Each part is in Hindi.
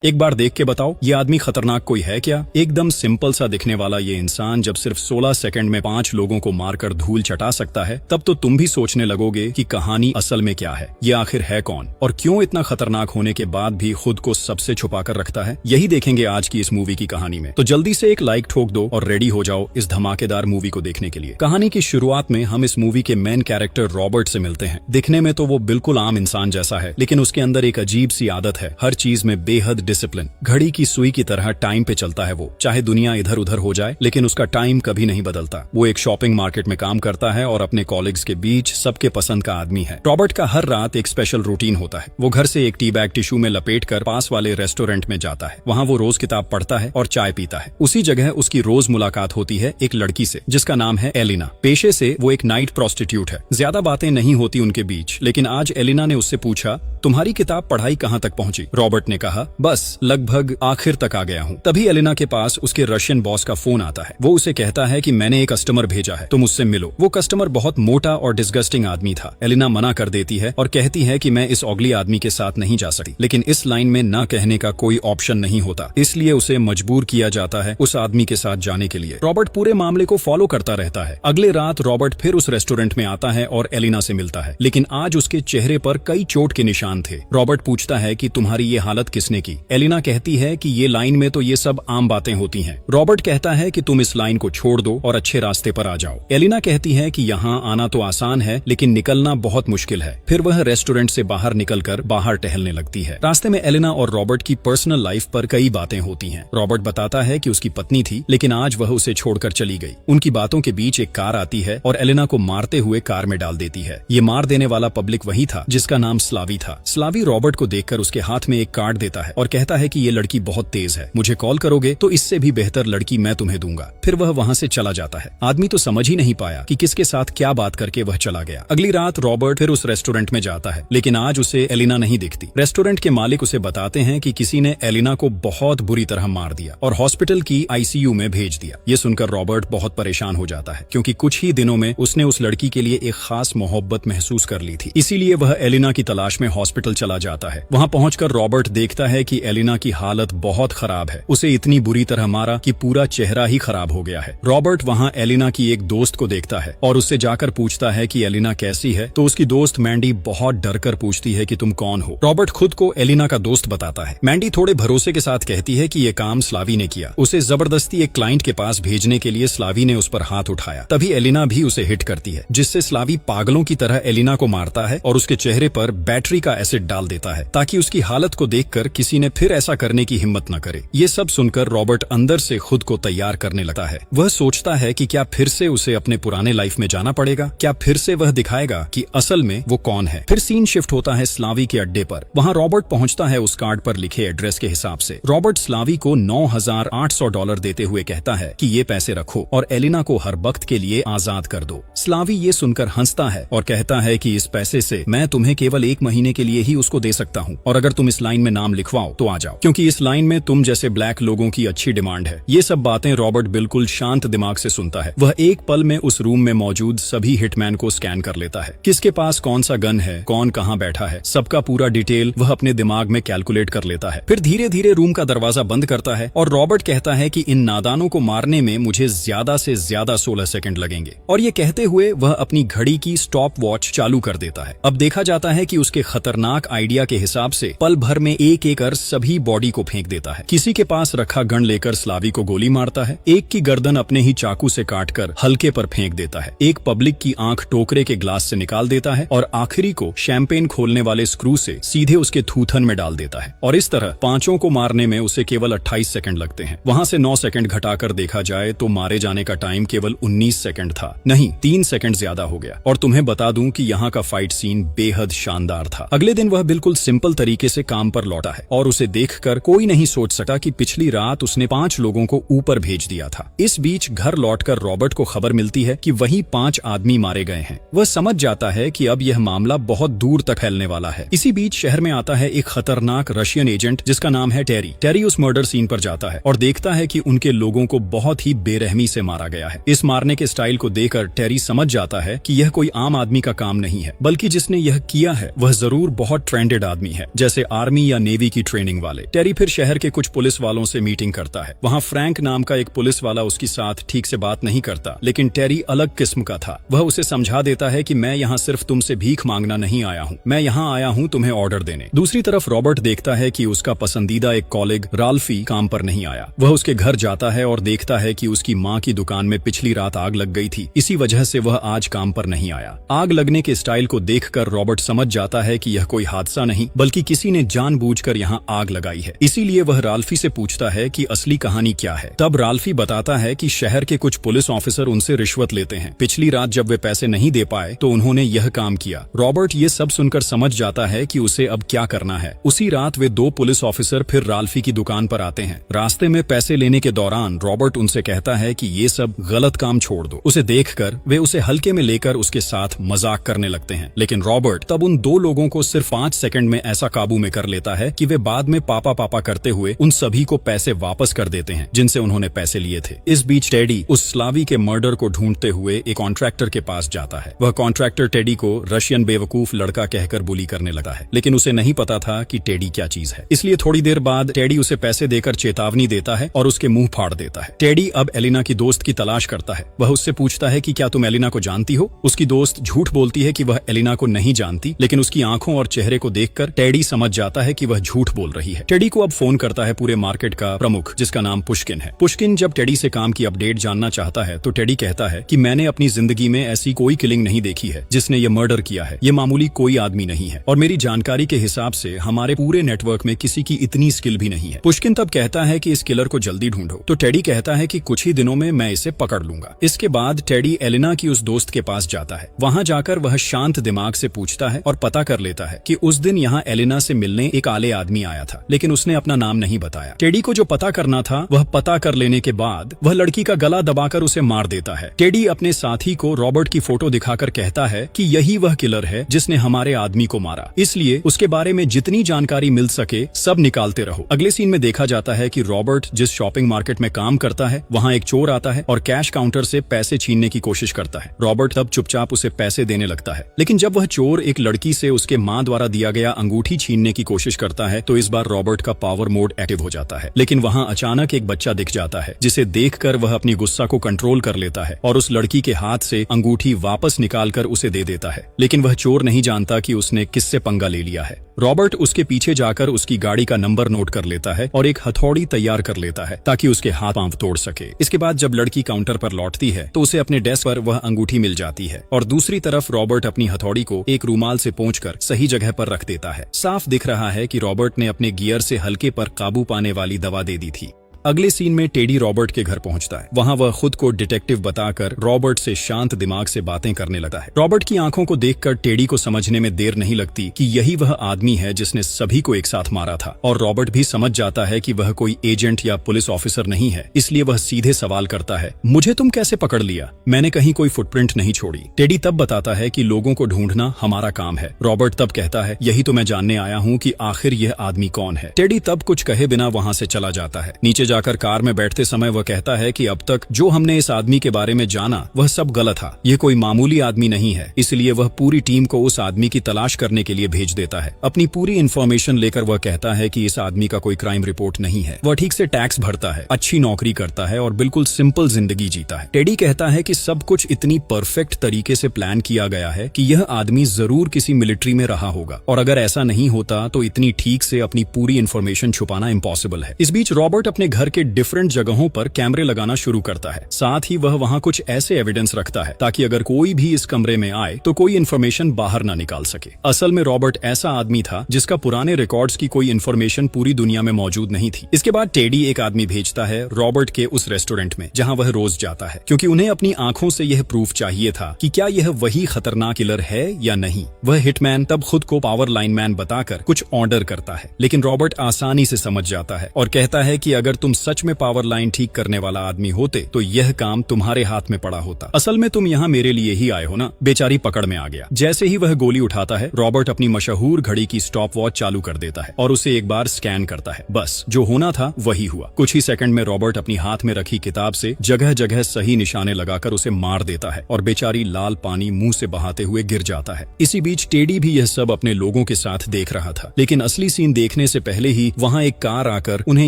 एक बार देख के बताओ, ये आदमी खतरनाक कोई है क्या? एकदम सिंपल सा दिखने वाला ये इंसान जब सिर्फ 16 सेकंड में 5 लोगों को मारकर धूल चटा सकता है, तब तो तुम भी सोचने लगोगे कि कहानी असल में क्या है, ये आखिर है कौन और क्यों इतना खतरनाक होने के बाद भी खुद को सबसे छुपा कर रखता है। यही देखेंगे आज की इस मूवी की कहानी में। तो जल्दी से एक लाइक ठोक दो और रेडी हो जाओ इस धमाकेदार मूवी को देखने के लिए। कहानी की शुरुआत में हम इस मूवी के मेन कैरेक्टर रॉबर्ट से मिलते हैं। दिखने में तो वो बिल्कुल आम इंसान जैसा है, लेकिन उसके अंदर एक अजीब सी आदत है, हर चीज में बेहद डिसिप्लिन। घड़ी की सुई की तरह टाइम पे चलता है वो, चाहे दुनिया इधर उधर हो जाए, लेकिन उसका टाइम कभी नहीं बदलता। वो एक शॉपिंग मार्केट में काम करता है और अपने कॉलीग्स के बीच सबके पसंद का आदमी है। रॉबर्ट का हर रात एक स्पेशल रूटीन होता है। वो घर से एक टी बैग टिश्यू में लपेटकर पास वाले रेस्टोरेंट में जाता है। वहाँ वो रोज किताब पढ़ता है और चाय पीता है। उसी जगह उसकी रोज मुलाकात होती है एक लड़की से जिसका नाम है एलिना। पेशे से वो एक नाइट प्रोस्टिट्यूट है। ज्यादा बातें नहीं होती उनके बीच, लेकिन आज एलिना ने उससे पूछा, तुम्हारी किताब पढ़ाई कहाँ तक पहुंची? रॉबर्ट ने कहा, बस लगभग आखिर तक आ गया हूँ। तभी एलिना के पास उसके रशियन बॉस का फोन आता है। वो उसे कहता है कि मैंने एक कस्टमर भेजा है, तुम उससे मिलो। वो कस्टमर बहुत मोटा और डिस्गस्टिंग आदमी था। एलिना मना कर देती है और कहती है कि मैं इस ऑगली आदमी के साथ नहीं जा सकती, लेकिन इस लाइन में ना कहने का कोई ऑप्शन नहीं होता, इसलिए उसे मजबूर किया जाता है उस आदमी के साथ जाने के लिए। रॉबर्ट पूरे मामले को फॉलो करता रहता है। अगले रात रॉबर्ट फिर उस रेस्टोरेंट में आता है और एलिना से मिलता है, लेकिन आज उसके चेहरे पर कई चोट के निशान थे। रॉबर्ट पूछता है कि तुम्हारी ये हालत किसने की? एलिना कहती है कि ये लाइन में तो ये सब आम बातें होती हैं। रॉबर्ट कहता है कि तुम इस लाइन को छोड़ दो और अच्छे रास्ते पर आ जाओ। एलिना कहती है कि यहाँ आना तो आसान है, लेकिन निकलना बहुत मुश्किल है। फिर वह रेस्टोरेंट से बाहर निकलकर बाहर टहलने लगती है। रास्ते में एलिना और रॉबर्ट की पर्सनल लाइफ पर कई बातें होती हैं। रॉबर्ट बताता है कि उसकी पत्नी थी, लेकिन आज वह उसे छोड़कर चली गई। उनकी बातों के बीच एक कार आती है और एलिना को मारते हुए कार में डाल देती है। ये मार देने वाला पब्लिक वही था जिसका नाम स्लावी था। स्लावी रॉबर्ट को देखकर उसके हाथ में एक कार्ड देता है और कहता है कि ये लड़की बहुत तेज है, मुझे कॉल करोगे तो इससे भी बेहतर लड़की मैं तुम्हें दूंगा। फिर वह वहाँ से चला जाता है। आदमी तो समझ ही नहीं पाया कि किसके साथ क्या बात करके वह चला गया। अगली रात रॉबर्ट फिर उस रेस्टोरेंट में जाता है, लेकिन आज उसे एलिना नहीं दिखती। रेस्टोरेंट के मालिक उसे बताते हैं कि किसी ने एलिना को बहुत बुरी तरह मार दिया और हॉस्पिटल की आईसीयू में भेज दिया। ये सुनकर रॉबर्ट बहुत परेशान हो जाता है, क्योंकि कुछ ही दिनों में उसने उस लड़की के लिए एक खास मोहब्बत महसूस कर ली थी। इसीलिए वह एलिना की तलाश में हॉस्पिटल चला जाता है। वहाँ पहुंचकर रॉबर्ट देखता है कि एलिना की हालत बहुत खराब है। उसे इतनी बुरी तरह मारा कि पूरा चेहरा ही खराब हो गया है। रॉबर्ट वहाँ एलिना की एक दोस्त को देखता है और उससे जाकर पूछता है कि एलिना कैसी है। तो उसकी दोस्त मैंडी बहुत डर कर पूछती है कि तुम कौन हो? रॉबर्ट खुद को एलिना का दोस्त बताता है। मैंडी थोड़े भरोसे के साथ कहती है कि ये काम स्लावी ने किया। उसे जबरदस्ती एक क्लाइंट के पास भेजने के लिए स्लावी ने उस पर हाथ उठाया। तभी एलिना भी उसे हिट करती है, जिससे स्लावी पागलों की तरह एलिना को मारता है और उसके चेहरे पर बैटरी का एसिड डाल देता है, ताकि उसकी हालत को देखकर किसी ने फिर ऐसा करने की हिम्मत न करे। ये सब सुनकर रॉबर्ट अंदर से खुद को तैयार करने लगता है। वह सोचता है कि क्या फिर से उसे अपने पुराने लाइफ में जाना पड़ेगा? क्या फिर से वह दिखाएगा कि असल में वो कौन है? फिर सीन शिफ्ट होता है स्लावी के अड्डे पर। वहाँ रॉबर्ट पहुंचता है उस कार्ड पर लिखे एड्रेस के हिसाब से। रॉबर्ट स्लावी को $9,800 देते हुए कहता है कि ये पैसे रखो और एलिना को हर वक्त के लिए आजाद कर दो। स्लावी ये सुनकर हंसता है और कहता है कि इस पैसे से मैं तुम्हें केवल 1 महीने के लिए ही उसको दे सकता हूँ, और अगर तुम इस लाइन में नाम लिखवाओ तो आ जाओ, क्योंकि इस लाइन में तुम जैसे ब्लैक लोगों की अच्छी डिमांड है। ये सब बातें रॉबर्ट बिल्कुल शांत दिमाग से सुनता है। वह एक पल में उस रूम में मौजूद सभी हिटमैन को स्कैन कर लेता है। किसके पास कौन सा गन है, कौन कहाँ बैठा है, सबका पूरा डिटेल वह अपने दिमाग में कैलकुलेट कर लेता है। फिर धीरे धीरे रूम का दरवाजा बंद करता है और रॉबर्ट कहता है कि इन नादानों को मारने में मुझे ज्यादा से ज्यादा 16 सेकंड लगेंगे, और ये कहते हुए वह अपनी घड़ी की स्टॉप वॉच चालू कर देता है। अब देखा जाता है कि उसके खतरनाक आइडिया के हिसाब से पल भर में एक एक कर सभी बॉडी को फेंक देता है। किसी के पास रखा गन लेकर स्लावी को गोली मारता है, एक की गर्दन अपने ही चाकू से काटकर हल्के पर फेंक देता है, एक पब्लिक की आंख टोकरे के ग्लास से निकाल देता है और आखिरी को शैंपेन खोलने वाले स्क्रू से सीधे उसके थूथन में डाल देता है। और इस तरह 5 को मारने में उसे केवल 28 सेकंड लगते हैं। वहाँ से 9 सेकंड घटाकर देखा जाए तो मारे जाने का टाइम केवल 19 सेकंड था, नहीं 3 सेकंड ज्यादा हो गया। और तुम्हें बता दूं कि यहाँ का फाइट सीन बेहद शानदार था। अगले दिन वह बिल्कुल सिंपल तरीके से काम पर लौटा है और उसे देखकर कोई नहीं सोच सका कि पिछली रात उसने 5 लोगों को ऊपर भेज दिया था। इस बीच घर लौटकर रॉबर्ट को खबर मिलती है कि वही 5 आदमी मारे गए हैं। वह समझ जाता है कि अब यह मामला बहुत दूर तक फैलने वाला है। इसी बीच शहर में आता है एक खतरनाक रशियन एजेंट जिसका नाम है टेरी। टेरी उस मर्डर सीन पर जाता है और देखता है कि उनके लोगों को बहुत ही बेरहमी से मारा गया है। इस मारने के स्टाइल को देखकर टेरी समझ जाता है कि यह कोई आम आदमी का काम नहीं है, बल्कि जिसने यह किया है वह जरूर बहुत ट्रेंडेड आदमी है, जैसे आर्मी या नेवी की ट्रेनिंग ट्रेनिंग वाले। टेरी फिर शहर के कुछ पुलिस वालों से मीटिंग करता है। वहाँ फ्रैंक नाम का एक पुलिस वाला उसके साथ ठीक से बात नहीं करता, लेकिन टेरी अलग किस्म का था। वह उसे समझा देता है कि मैं यहाँ सिर्फ तुमसे भीख मांगना नहीं आया हूँ, मैं यहाँ आया हूँ तुम्हें ऑर्डर देने। दूसरी तरफ रॉबर्ट देखता है कि उसका पसंदीदा एक कॉलीग राल्फी काम पर नहीं आया। वह उसके घर जाता है और देखता है कि उसकी माँ की दुकान में पिछली रात आग लग गई थी, इसी वजह से वह आज काम पर नहीं आया। आग लगने के स्टाइल को देखकर रॉबर्ट समझ जाता है कि यह कोई हादसा नहीं बल्कि किसी ने जानबूझकर यहाँ आग लगाई है। इसीलिए वह राल्फी से पूछता है कि असली कहानी क्या है। तब राल्फी बताता है कि शहर के कुछ पुलिस ऑफिसर उनसे रिश्वत लेते हैं। पिछली रात जब वे पैसे नहीं दे पाए तो उन्होंने यह काम किया। रॉबर्ट ये सब सुनकर समझ जाता है कि उसे अब क्या करना है। उसी रात वे दो पुलिस ऑफिसर फिर राल्फी की दुकान पर आते हैं। रास्ते में पैसे लेने के दौरान रॉबर्ट उनसे कहता है कि ये सब गलत काम छोड़ दो। उसे देखकर वे उसे हल्के में लेकर उसके साथ मजाक करने लगते हैं, लेकिन रॉबर्ट तब उन दो लोगों को सिर्फ 5 सेकंड में ऐसा काबू में कर लेता है कि वे बाद में पापा पापा करते हुए उन सभी को पैसे वापस कर देते हैं जिनसे उन्होंने पैसे लिए थे। इस बीच टेडी उस स्लावी के मर्डर को ढूंढते हुए एक कॉन्ट्रैक्टर के पास जाता है। वह कॉन्ट्रैक्टर टेडी को रशियन बेवकूफ लड़का कहकर बुली करने लगा है, लेकिन उसे नहीं पता था कि टेडी क्या चीज है। इसलिए थोड़ी देर बाद टेडी उसे पैसे देकर चेतावनी देता है और उसके मुंह फाड़ देता है। टेडी अब एलिना की दोस्त की तलाश करता है। वह उससे पूछता है कि क्या तुम एलिना को जानती हो। उसकी दोस्त झूठ बोलती है कि वह एलिना को नहीं जानती, लेकिन उसकी आंखों और चेहरे को देखकर टेडी समझ जाता है कि वह झूठ बोल रही है। टेडी को अब फोन करता है पूरे मार्केट का प्रमुख, जिसका नाम पुष्किन है। पुष्किन जब टेडी से काम की अपडेट जानना चाहता है तो टेडी कहता है कि मैंने अपनी जिंदगी में ऐसी कोई किलिंग नहीं देखी है जिसने ये मर्डर किया है। ये मामूली कोई आदमी नहीं है और मेरी जानकारी के हिसाब से हमारे पूरे नेटवर्क में किसी की इतनी स्किल भी नहीं है। पुष्किन तब कहता है कि इस किलर को जल्दी ढूंढो, तो टेडी कहता है कि कुछ ही दिनों में मैं इसे पकड़ लूंगा। इसके बाद टेडी एलिना की उस दोस्त के पास जाता है। वहां जाकर वह शांत दिमाग से पूछता है और पता कर लेता है कि उस दिन यहाँ एलिना से मिलने एक आले आदमी आया था, लेकिन उसने अपना नाम नहीं बताया। टेडी को जो पता करना था वह पता कर लेने के बाद वह लड़की का गला दबाकर उसे मार देता है। टेडी अपने साथी को रॉबर्ट की फोटो दिखाकर कहता है कि यही वह किलर है जिसने हमारे आदमी को मारा, इसलिए उसके बारे में जितनी जानकारी मिल सके सब निकालते रहो। अगले सीन में देखा जाता है कि रॉबर्ट जिस शॉपिंग मार्केट में काम करता है वहाँ एक चोर आता है और कैश काउंटर से पैसे छीनने की कोशिश करता है। रॉबर्ट तब चुपचाप उसे पैसे देने लगता है, लेकिन जब वह चोर एक लड़की से उसके माँ द्वारा दिया गया अंगूठी छीनने की कोशिश करता है तो इस बार रॉबर्ट का पावर मोड एक्टिव हो जाता है। लेकिन वहाँ अचानक एक बच्चा दिख जाता है जिसे देखकर वह अपनी गुस्सा को कंट्रोल कर लेता है और उस लड़की के हाथ से अंगूठी वापस निकालकर उसे दे देता है। लेकिन वह चोर नहीं जानता कि उसने किससे पंगा ले लिया है। रॉबर्ट उसके पीछे जाकर उसकी गाड़ी का नंबर नोट कर लेता है और एक हथौड़ी तैयार कर लेता है ताकि उसके हाथ पांव तोड़ सके। इसके बाद जब लड़की काउंटर पर लौटती है तो उसे अपने डेस्क पर वह अंगूठी मिल जाती है और दूसरी तरफ रॉबर्ट अपनी हथौड़ी को एक रूमाल से पोंछकर सही जगह पर रख देता है। साफ दिख रहा है कि रॉबर्ट ने अपने गियर से हल्के पर काबू पाने वाली दवा दे दी थी। अगले सीन में टेडी रॉबर्ट के घर पहुंचता है। वहां वह खुद को डिटेक्टिव बताकर रॉबर्ट से शांत दिमाग से बातें करने लगा है। रॉबर्ट की आंखों को देखकर टेडी को समझने में देर नहीं लगती कि यही वह आदमी है जिसने सभी को एक साथ मारा था और रॉबर्ट भी समझ जाता है कि वह कोई एजेंट या पुलिस ऑफिसर नहीं है। इसलिए वह सीधे सवाल करता है, मुझे तुम कैसे पकड़ लिया? मैंने कहीं कोई फुटप्रिंट नहीं छोड़ी। टेडी तब बताता है कि लोगों को ढूंढना हमारा काम है। रॉबर्ट तब कहता है, यही तो मैं जानने आया हूँ कि आखिर यह आदमी कौन है। टेडी तब कुछ कहे बिना वहां से चला जाता है। नीचे जाकर कार में बैठते समय वह कहता है कि अब तक जो हमने इस आदमी के बारे में जाना वह सब गलत था। यह कोई मामूली आदमी नहीं है। इसलिए वह पूरी टीम को उस आदमी की तलाश करने के लिए भेज देता है। अपनी पूरी इन्फॉर्मेशन लेकर वह कहता है कि इस आदमी का कोई क्राइम रिपोर्ट नहीं है। वह ठीक से टैक्स भरता है, अच्छी नौकरी करता है और बिल्कुल सिंपल जिंदगी जीता है। टेडी कहता है कि सब कुछ इतनी परफेक्ट तरीके से प्लान किया गया है कि यह आदमी जरूर किसी मिलिट्री में रहा होगा और अगर ऐसा नहीं होता तो इतनी ठीक से अपनी पूरी इन्फॉर्मेशन छुपाना इम्पॉसिबल है। इस बीच रॉबर्ट अपने घर के डिफरेंट जगहों पर कैमरे लगाना शुरू करता है। साथ ही वह वहां कुछ ऐसे एविडेंस रखता है ताकि अगर कोई भी इस कमरे में आए तो कोई इन्फॉर्मेशन बाहर ना निकाल सके। असल में रॉबर्ट ऐसा आदमी था जिसका पुराने रिकॉर्ड्स की कोई इन्फॉर्मेशन पूरी दुनिया में मौजूद नहीं थी। इसके बाद टेडी एक आदमी भेजता है रॉबर्ट के उस रेस्टोरेंट में जहां वह रोज जाता है, क्योंकि उन्हें अपनी आंखों से यह प्रूफ चाहिए था कि क्या यह वही खतरनाक किलर है या नहीं। वह हिटमैन तब खुद को पावर लाइनमैन बताकर कुछ ऑर्डर करता है, लेकिन रॉबर्ट आसानी से समझ जाता है और कहता है कि अगर तुम सच में पावर लाइन ठीक करने वाला आदमी होते तो यह काम तुम्हारे हाथ में पड़ा होता। असल में तुम यहाँ मेरे लिए ही आए हो ना। बेचारी पकड़ में आ गया। जैसे ही वह गोली उठाता है, रॉबर्ट अपनी मशहूर घड़ी की स्टॉप वॉच चालू कर देता है और उसे एक बार स्कैन करता है। बस जो होना था वही हुआ। कुछ ही सेकंड में रॉबर्ट अपनी हाथ में रखी किताब से जगह जगह सही निशाने लगाकर उसे मार देता है और बेचारी लाल पानी मुंह से बहाते हुए गिर जाता है। इसी बीच टेडी भी यह सब अपने लोगों के साथ देख रहा था, लेकिन असली सीन देखने से पहले ही वहां एक कार आकर उन्हें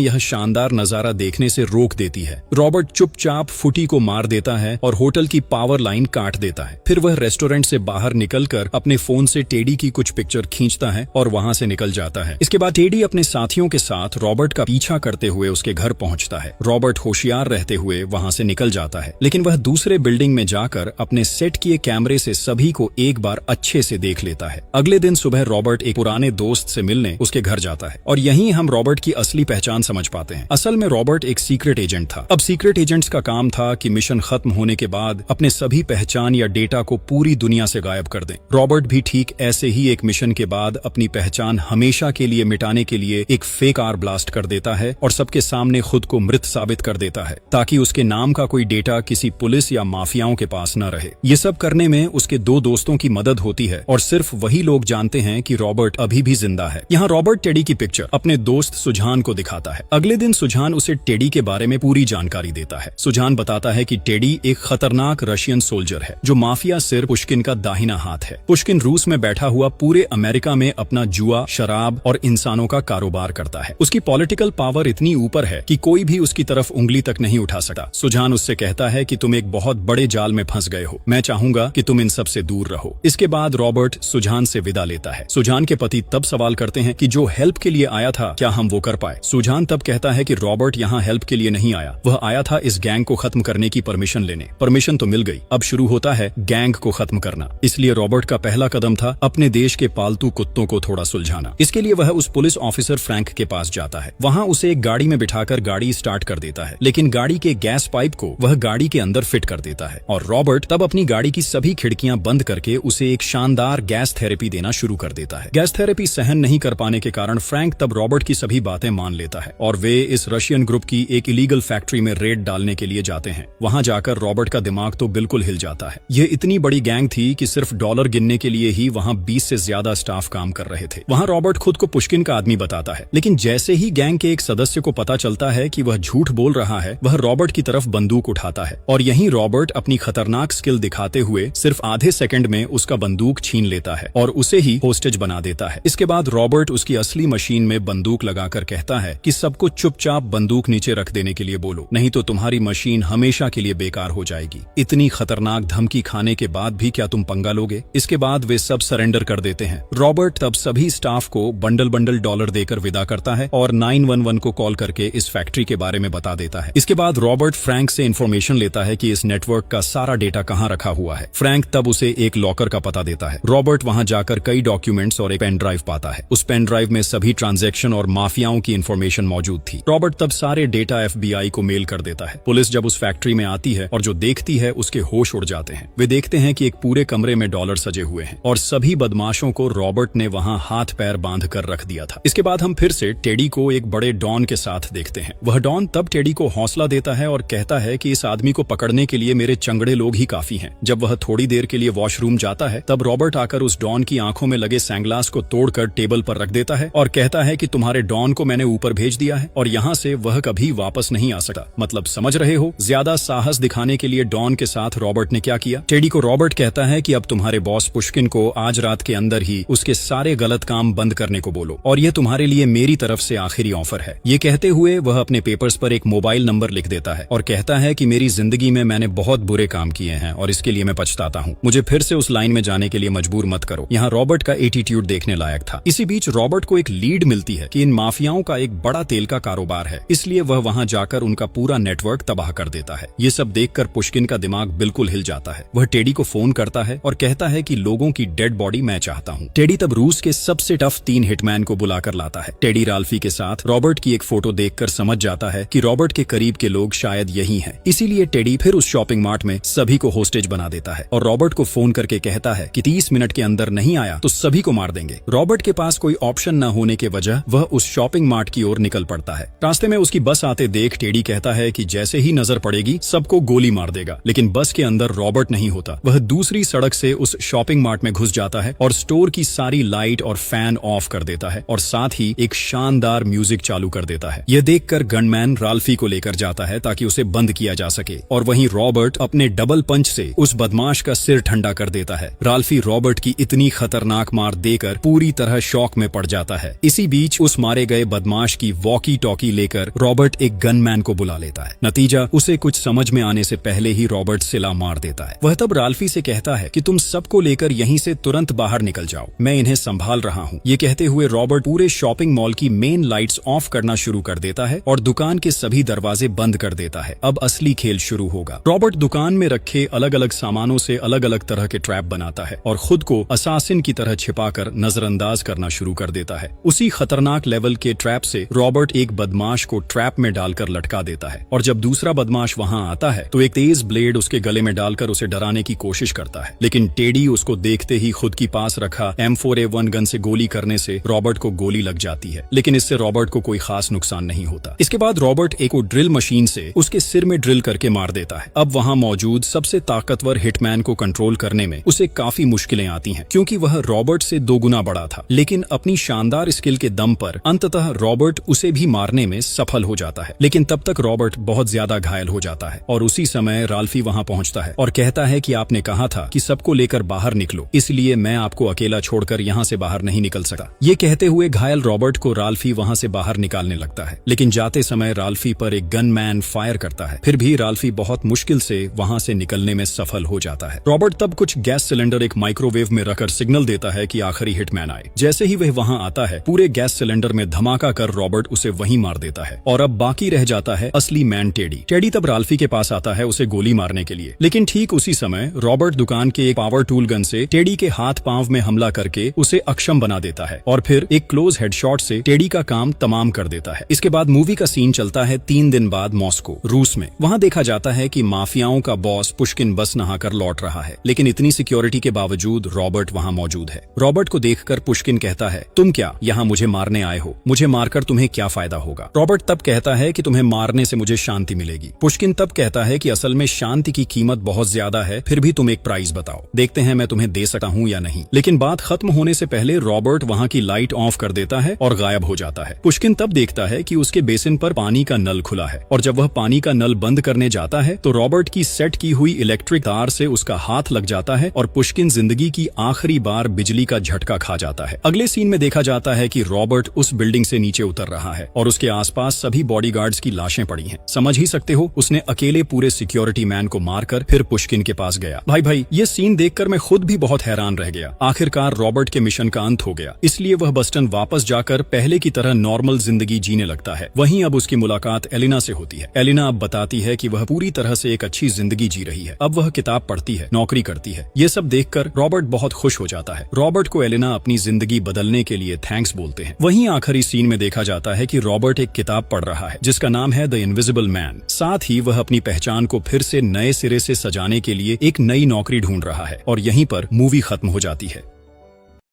यह शानदार नजारा देखने से रोक देती है। रॉबर्ट चुपचाप फुटी को मार देता है और होटल की पावर लाइन काट देता है। फिर वह रेस्टोरेंट से बाहर निकलकर अपने फोन से टेडी की कुछ पिक्चर खींचता है और वहां से निकल जाता है। इसके बाद टेडी अपने साथियों के साथ रॉबर्ट का पीछा करते हुए उसके घर पहुंचता है। रॉबर्ट होशियार रहते हुए वहां से निकल जाता है, लेकिन वह दूसरे बिल्डिंग में जाकर अपने सेट किए कैमरे से सभी को एक बार अच्छे से देख लेता है। अगले दिन सुबह रॉबर्ट एक पुराने दोस्त से मिलने उसके घर जाता है और यहीं हम रॉबर्ट की असली पहचान समझ पाते हैं। असल में रॉबर्ट एक सीक्रेट एजेंट था। अब सीक्रेट एजेंट्स का काम था कि मिशन खत्म होने के बाद अपने सभी पहचान या डेटा को पूरी दुनिया से गायब कर दें। रॉबर्ट भी ठीक ऐसे ही एक मिशन के बाद अपनी पहचान हमेशा के लिए मिटाने के लिए एक फेक कार ब्लास्ट कर देता है और सबके सामने खुद को मृत साबित कर देता है, ताकि उसके नाम का कोई डेटा किसी पुलिस या माफियाओं के पास न रहे। ये सब करने में उसके दो दोस्तों की मदद होती है और सिर्फ वही लोग जानते हैं कि रॉबर्ट अभी भी जिंदा है। यहाँ रॉबर्ट टेडी की पिक्चर अपने दोस्त सुजान को दिखाता है। अगले दिन सुजान उसे टेडी के बारे में पूरी जानकारी देता है। सुजान बताता है कि टेडी एक खतरनाक रशियन सोल्जर है जो माफिया सिर पुश्किन का दाहिना हाथ है। पुश्किन रूस में बैठा हुआ पूरे अमेरिका में अपना जुआ, शराब और इंसानों का कारोबार करता है। उसकी पॉलिटिकल पावर इतनी ऊपर है कि कोई भी उसकी तरफ उंगली तक नहीं उठा सकता। सुजान उससे कहता है कि तुम एक बहुत बड़े जाल में फंस गए हो, मैं चाहूंगा कि तुम इन सब से दूर रहो। इसके बाद रॉबर्ट सुजान से विदा लेता है। सुजान के पति तब सवाल करते हैं कि जो हेल्प के लिए आया था क्या हम वो कर पाए। सुजान तब कहता है कि रॉबर्ट यहाँ हेल्प के लिए नहीं आया, वह आया था इस गैंग को खत्म करने की परमिशन लेने। परमिशन तो मिल गई, अब शुरू होता है गैंग को खत्म करना। इसलिए रॉबर्ट का पहला कदम था अपने देश के पालतू कुत्तों को थोड़ा सुलझाना। इसके लिए वह उस पुलिस ऑफिसर फ्रैंक के पास जाता है। वहाँ उसे एक गाड़ी में बिठाकर गाड़ी स्टार्ट कर देता है, लेकिन गाड़ी के गैस पाइप को वह गाड़ी के अंदर फिट कर देता है और रॉबर्ट तब अपनी गाड़ी की सभी खिड़कियां बंद करके उसे एक शानदार गैस थेरेपी देना शुरू कर देता है। गैस थेरेपी सहन नहीं कर पाने के कारण फ्रैंक तब रॉबर्ट की सभी बातें मान लेता है और वे इस रशियन ग्रुप की एक इलीगल फैक्ट्री में रेड डालने के लिए जाते हैं। वहां जाकर रॉबर्ट का दिमाग तो बिल्कुल हिल जाता है। यह इतनी बड़ी गैंग थी कि सिर्फ डॉलर गिनने के लिए ही वहां 20 से ज्यादा स्टाफ काम कर रहे थे। वहां रॉबर्ट खुद को पुश्किन का आदमी बताता है, लेकिन जैसे ही गैंग के एक सदस्य को पता चलता है कि वह झूठ बोल रहा है, वह रॉबर्ट की तरफ बंदूक उठाता है और यहीं रॉबर्ट अपनी खतरनाक स्किल दिखाते हुए सिर्फ आधे सेकंड में उसका बंदूक छीन लेता है और उसे ही होस्टेज बना देता है। इसके बाद रॉबर्ट उसकी असली मशीन में बंदूक लगाकर कहता है कि सबको चुपचाप बंदूक नीचे रख देने के लिए बोलो, नहीं तो तुम्हारी मशीन हमेशा के लिए बेकार हो जाएगी। इतनी खतरनाक धमकी खाने के बाद भी क्या तुम पंगा लोगे? इसके बाद वे सब सरेंडर कर देते हैं। रॉबर्ट तब सभी स्टाफ को बंडल बंडल डॉलर देकर विदा करता है और 911 को कॉल करके इस फैक्ट्री के बारे में बता देता है। इसके बाद रॉबर्ट फ्रैंक से इंफॉर्मेशन लेता है कि इस नेटवर्क का सारा डेटा कहाँ रखा हुआ है। फ्रैंक तब उसे एक लॉकर का पता देता है। रॉबर्ट वहां जाकर कई डॉक्यूमेंट्स और एक पेन ड्राइव पाता है। उस पेन ड्राइव में सभी ट्रांजैक्शन और माफियाओं की इंफॉर्मेशन मौजूद थी। रॉबर्ट तब सारे डेटा FBI को मेल कर देता है। पुलिस जब उस फैक्ट्री में आती है और जो देखती है उसके होश उड़ जाते हैं। वे देखते हैं कि एक पूरे कमरे में डॉलर सजे हुए हैं और सभी बदमाशों को रॉबर्ट ने वहां हाथ पैर बांध कर रख दिया था। इसके बाद हम फिर से टेडी को एक बड़े डॉन के साथ देखते हैं। वह डॉन तब टेडी को हौसला देता है और कहता है कि इस आदमी को पकड़ने के लिए मेरे चंगड़े लोग ही काफी हैं। जब वह थोड़ी देर के लिए वॉशरूम जाता है तब रॉबर्ट आकर उस डॉन की आंखों में लगे सैंग्लास को तोड़कर टेबल पर रख देता है और कहता है कि तुम्हारे डॉन को मैंने ऊपर भेज दिया है और यहाँ से वह कभी वापस नहीं आ सकता। मतलब समझ रहे हो? ज्यादा साहस दिखाने के लिए डॉन के साथ रॉबर्ट ने क्या किया। टेडी को रॉबर्ट कहता है कि अब तुम्हारे बॉस पुश्किन को आज रात के अंदर ही उसके सारे गलत काम बंद करने को बोलो और यह तुम्हारे लिए मेरी तरफ से आखिरी ऑफर है। ये कहते हुए वह अपने पेपर्स पर एक मोबाइल नंबर लिख देता है और कहता है कि मेरी जिंदगी में मैंने बहुत बुरे काम किए हैं और इसके लिए मैं पछताता हूँ। मुझे फिर से उस लाइन में जाने के लिए मजबूर मत करो। यहाँ रॉबर्ट का एटीट्यूड देखने लायक था। इसी बीच रॉबर्ट को एक लीड मिलती है कि इन माफियाओं का एक बड़ा तेल का कारोबार है, इसलिए वह वहां जाकर उनका पूरा नेटवर्क तबाह कर देता है। ये सब देखकर पुश्किन का दिमाग बिल्कुल हिल जाता है। वह टेडी को फोन करता है और कहता है कि लोगों की डेड बॉडी मैं चाहता हूँ। टेडी तब रूस के सबसे टफ 3 हिटमैन को बुलाकर लाता है। टेडी राल्फी के साथ रॉबर्ट की एक फोटो देखकर समझ जाता है कि रॉबर्ट के करीब के लोग शायद यही हैं। इसीलिए टेडी फिर उस शॉपिंग मार्ट में सभी को होस्टेज बना देता है और रॉबर्ट को फोन करके कहता है कि 30 मिनट के अंदर नहीं आया तो सभी को मार देंगे। रॉबर्ट के पास कोई ऑप्शन न होने के वजह वह उस शॉपिंग मार्ट की ओर निकल पड़ता है। रास्ते में उसकी बस आते देख टेडी कहता है कि जैसे ही नजर पड़ेगी सबको गोली मार देगा, लेकिन बस के अंदर रॉबर्ट नहीं होता। वह दूसरी सड़क से उस शॉपिंग मार्ट में घुस जाता है और स्टोर की सारी लाइट और फैन ऑफ कर देता है और साथ ही एक शानदार म्यूजिक चालू कर देता है। यह देखकर गनमैन राल्फी को लेकर जाता है ताकि उसे बंद किया जा सके और वहीं रॉबर्ट अपने डबल पंच से उस बदमाश का सिर ठंडा कर देता है। राल्फी रॉबर्ट की इतनी खतरनाक मार देकर पूरी तरह शॉक में पड़ जाता है। इसी बीच उस मारे गए बदमाश की वॉकी टॉकी लेकर रॉबर्ट एक गनमैन को बुला लेता है। नतीजा, उसे कुछ समझ में आने से पहले ही रॉबर्ट सिला मार देता है। वह तब राल्फी से कहता है कि तुम सबको लेकर यहीं से तुरंत बाहर निकल जाओ, मैं इन्हें संभाल रहा हूँ। ये कहते हुए रॉबर्ट पूरे शॉपिंग मॉल की मेन लाइट्स ऑफ करना शुरू कर देता है और दुकान के सभी दरवाजे बंद कर देता है। अब असली खेल शुरू होगा। रॉबर्ट दुकान में रखे अलग अलग सामानों से अलग अलग तरह के ट्रैप बनाता है और खुद को असासिन की तरह छिपाकर नजरअंदाज करना शुरू कर देता है। उसी खतरनाक लेवल के ट्रैप से रॉबर्ट एक बदमाश को ट्रैप में डालकर लटका देता है और जब दूसरा बदमाश वहां आता है तो एक तेज ब्लेड उसके गले में डालकर उसे डराने की कोशिश करता है, लेकिन टेडी उसको देखते ही खुद की पास रखा M4A1 गन से गोली करने से रॉबर्ट को गोली लग जाती है, लेकिन इससे रॉबर्ट को कोई खास नुकसान नहीं होता। इसके बाद रॉबर्ट एक ड्रिल मशीन से उसके सिर में ड्रिल करके मार देता है। अब वहां मौजूद सबसे ताकतवर हिटमैन को कंट्रोल करने में उसे काफी मुश्किलें आती हैं, क्योंकि वह रॉबर्ट से 2 गुना बड़ा था, लेकिन अपनी शानदार स्किल के दम पर अंततः रॉबर्ट उसे भी मारने में सफल हो जाता है। लेकिन तब तक रॉबर्ट बहुत ज्यादा घायल हो जाता है और उसी समय राल्फी वहां पहुंचता है और कहता है कि आपने कहा था कि सबको लेकर बाहर निकलो, इसलिए मैं आपको अकेला छोड़कर यहाँ से बाहर नहीं निकल सकता। ये कहते हुए घायल रॉबर्ट को राल्फी वहां से बाहर निकालने लगता है, लेकिन जाते समय राल्फी पर एक गनमैन फायर करता है। फिर भी राल्फी बहुत मुश्किल से वहां से निकलने में सफल हो जाता है। रॉबर्ट तब कुछ गैस सिलेंडर एक माइक्रोवेव में रखकर सिग्नल देता है कि आखिरी हिटमैन आए। जैसे ही वह वहां आता है, पूरे गैस सिलेंडर में धमाका कर रॉबर्ट उसे वहीं मार देता है और अब बाकी रह जाता है असली मैन टेडी। टेडी तब राल्फी के पास आता है उसे गोली मारने के लिए, लेकिन ठीक उसी समय रॉबर्ट दुकान के एक पावर टूल गन से टेडी के हाथ पांव में हमला करके उसे अक्षम बना देता है और फिर एक क्लोज हेडशॉट से टेडी का काम तमाम कर देता है। इसके बाद मूवी का सीन चलता है 3 दिन बाद मॉस्को, रूस में। वहां देखा जाता है कि माफियाओं का बॉस पुष्किन बस नहाकर लौट रहा है, लेकिन इतनी सिक्योरिटी के बावजूद रॉबर्ट वहां मौजूद है। रॉबर्ट को देखकर पुष्किन कहता है, तुम क्या यहाँ मुझे मारने आए हो? मुझे मारकर तुम्हें क्या फायदा होगा? रॉबर्ट तब कहता है कि तुम्हें मारने से मुझे शांति मिलेगी। पुष्किन तब कहता है कि असल में शांति की कीमत बहुत ज्यादा है, फिर भी तुम एक प्राइस बताओ, देखते हैं मैं तुम्हें दे सकता हूँ या नहीं। लेकिन बात खत्म होने से पहले रॉबर्ट वहां की लाइट ऑफ कर देता है और गायब हो जाता है। पुष्किन तब देखता है कि उसके बेसिन पर पानी का नल खुला है और जब वह पानी का नल बंद करने जाता है तो रॉबर्ट की सेट की हुई इलेक्ट्रिक तार से उसका हाथ लग जाता है और पुष्किन जिंदगी की आखिरी बार बिजली का झटका खा जाता है। अगले सीन में देखा जाता है कि रॉबर्ट उस बिल्डिंग से नीचे उतर रहा है और उसके आसपास सभी बॉडीगार्ड्स की लाशें पड़ी हैं। समझ ही सकते हो, उसने अकेले पूरे सिक्योरिटी मैन को मारकर फिर पुष्किन के पास गया। भाई ये सीन देखकर मैं खुद भी बहुत हैरान रह गया। आखिरकार रॉबर्ट के मिशन का अंत हो गया, इसलिए वह बस्टन वापस जाकर पहले की तरह नॉर्मल जिंदगी जीने लगता है। वहीं अब उसकी मुलाकात एलिना से होती है। एलिना अब बताती है कि वह पूरी तरह से एक अच्छी जिंदगी जी रही है। अब वह किताब पढ़ती है, नौकरी करती है। ये सब देखकर रॉबर्ट बहुत खुश हो जाता है। रॉबर्ट को एलिना अपनी जिंदगी बदलने के लिए थैंक्स बोलते हैं। वहीं आखिरी सीन में देखा जाता है कि रॉबर्ट एक किताब पढ़ रहा है जिसका नाम है द इनविजिबल मैन। साथ ही वह अपनी पहचान को फिर से नए सिरे से सजाने के लिए एक नई नौकरी ढूंढ रहा है और यहीं पर मूवी खत्म हो जाती है।